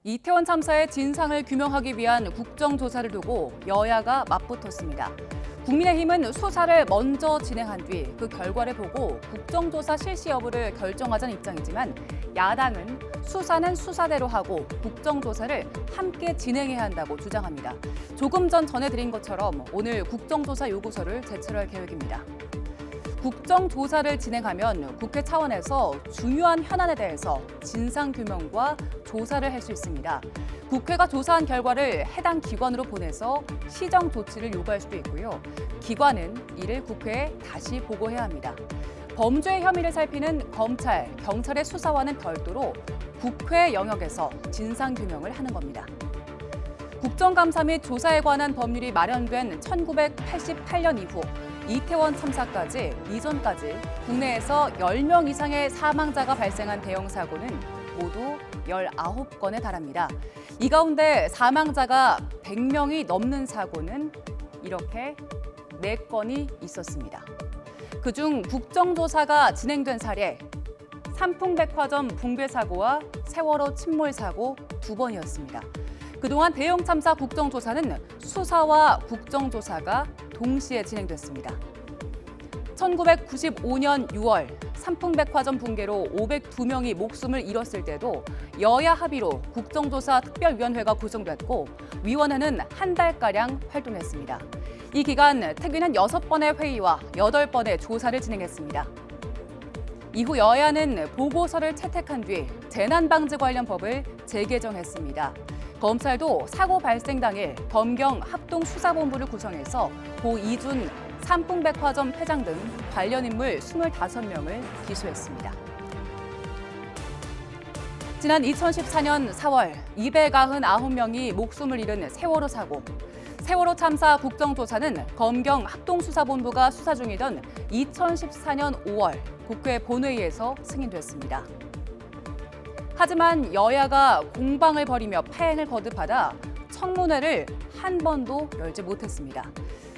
이태원 참사의 진상을 규명하기 위한 국정조사를 두고 여야가 맞붙었습니다. 국민의힘은 수사를 먼저 진행한 뒤 그 결과를 보고 국정조사 실시 여부를 결정하자는 입장이지만 야당은 수사는 수사대로 하고 국정조사를 함께 진행해야 한다고 주장합니다. 조금 전 전해드린 것처럼 오늘 국정조사 요구서를 제출할 계획입니다. 국정조사를 진행하면 국회 차원에서 중요한 현안에 대해서 진상규명과 조사를 할 수 있습니다. 국회가 조사한 결과를 해당 기관으로 보내서 시정 조치를 요구할 수도 있고요. 기관은 이를 국회에 다시 보고해야 합니다. 범죄 혐의를 살피는 검찰, 경찰의 수사와는 별도로 국회 영역에서 진상규명을 하는 겁니다. 국정감사 및 조사에 관한 법률이 마련된 1988년 이후 이태원 참사까지 이전까지 국내에서 10명 이상의 사망자가 발생한 대형 사고는 모두 19건에 달합니다. 이 가운데 사망자가 100명이 넘는 사고는 이렇게 4건이 있었습니다. 그중 국정조사가 진행된 사례, 삼풍백화점 붕괴 사고와 세월호 침몰 사고 2번이었습니다. 그동안 대형 참사 국정조사는 수사와 국정조사가 동시에 진행됐습니다. 1995년 6월 삼풍백화점 붕괴로 502명이 목숨을 잃었을 때도 여야 합의로 국정조사 특별위원회가 구성됐고 위원회는 한 달가량 활동했습니다. 이 기간 특위는 6번의 회의와 8번의 조사를 진행했습니다. 이후 여야는 보고서를 채택한 뒤 재난방지 관련 법을 재개정했습니다. 검찰도 사고 발생 당일 검경 합동수사본부를 구성해서 고 이준 삼풍백화점 회장 등 관련 인물 25명을 기소했습니다. 지난 2014년 4월 299명이 목숨을 잃은 세월호 사고. 세월호 참사 국정조사는 검경 합동수사본부가 수사 중이던 2014년 5월 국회 본회의에서 승인됐습니다. 하지만 여야가 공방을 벌이며 파행을 거듭하다 청문회를 한 번도 열지 못했습니다.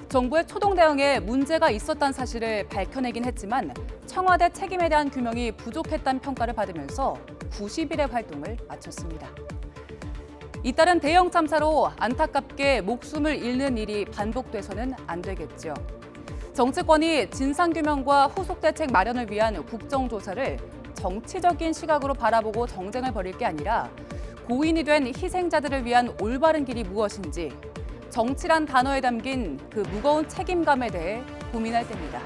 정부의 초동 대응에 문제가 있었다는 사실을 밝혀내긴 했지만 청와대 책임에 대한 규명이 부족했다는 평가를 받으면서 90일의 활동을 마쳤습니다. 잇따른 대형 참사로 안타깝게 목숨을 잃는 일이 반복돼서는 안 되겠죠. 정치권이 진상규명과 후속대책 마련을 위한 국정조사를 정치적인 시각으로 바라보고 정쟁을 벌일 게 아니라 고인이 된 희생자들을 위한 올바른 길이 무엇인지 정치란 단어에 담긴 그 무거운 책임감에 대해 고민할 때입니다.